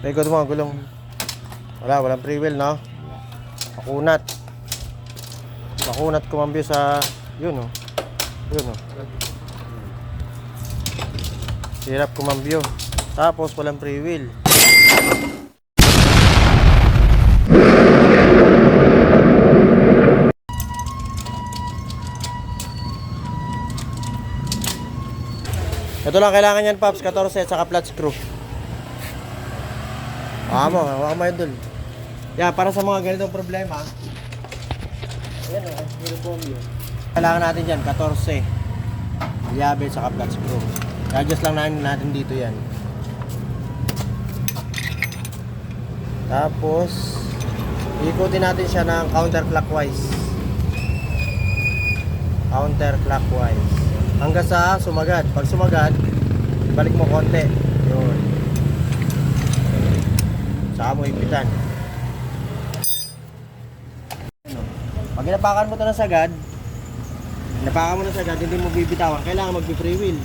Likod mo, gulong. Walang free wheel, no? Makunat. Makunat kumambyo sa... Yun, oh. Yun, oh. Hirap kumambyo. Tapos, walang free wheel. Ito lang kailangan yan, Paps. 14 at saka flat screw. Hawa mo idol. Yeah, para sa mga ganitong problema. Ayan o, kailangan natin dyan, 14. Yabe sa flat screw. I-adjust lang natin dito yan. Tapos, ikutin natin siya ng counterclockwise. Counterclockwise. Hanggang sa sumagad. Pag sumagad, balik mo konti. Yun. Saka mo ipitan. Pag inapakan mo ito ng sagad, hindi mo bibitawan, kailangan mag-free wheel.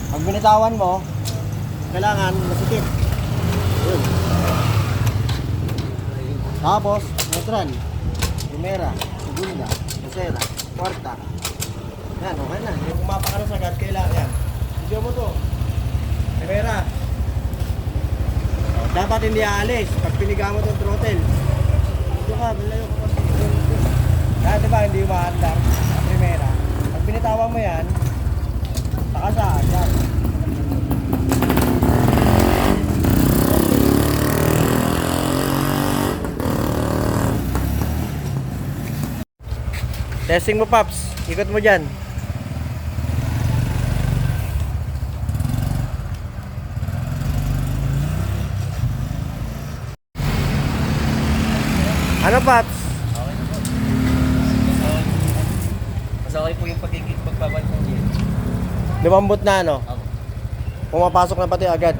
Pag binitawan mo, kailangan masikip. Yun. Tapos, neutral, primera, segunda, tercera, cuarta. Yan, okay na. Yung kumapa ka ng sagad, kailangan yan. Video mo to. Primera. Dapat hindi aalis pag piniga mo itong throttle. Dito ka, malayo ka kasi. Kaya diba hindi umaandar sa primera. Pag binitawan mo yan, takasaan yan. Testing mo, Paps. Ikot mo dyan. Ano, Paps? Okay na po. Mas okay po yung pagbabalik ng gear. Lumambot na, ano? Ako. Pumapasok na pati agad.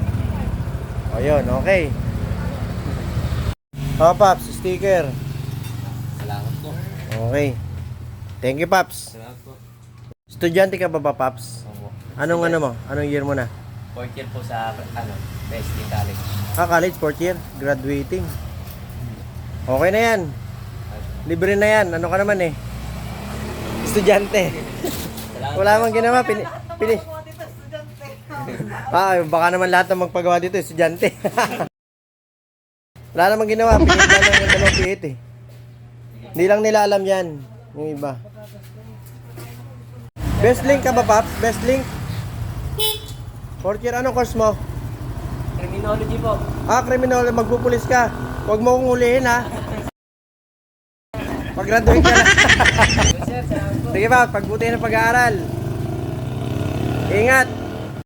O, yun. Okay. O, Paps. Sticker. Salamat po. Okay. Thank you, Paps. Salamat po. Estudyante ka ba, Paps? Opo. Anong ano mo? Anong year mo na? 4th year po sa, Westing College. College, 4th year. Graduating. Okay na yan. Libre na yan. Ano ka naman eh? Estudyante. Salamat. Wala mang ginawa. Baka naman lahat ng magpagawa dito, estudyante. Wala namang ginawa. Pinit lang ng dalawang piit eh. Hindi lang nila alam yan. Yung iba. Best link ka ba, Pap? Best link? 4th year, anong course mo? Criminology po. Criminal, magpupulis ka. Huwag mo kong hulihin, ha? Pag-graduate ka na. Sir, salamat po. Sige, Pap, pagbuti ng pag-aaral. Ingat.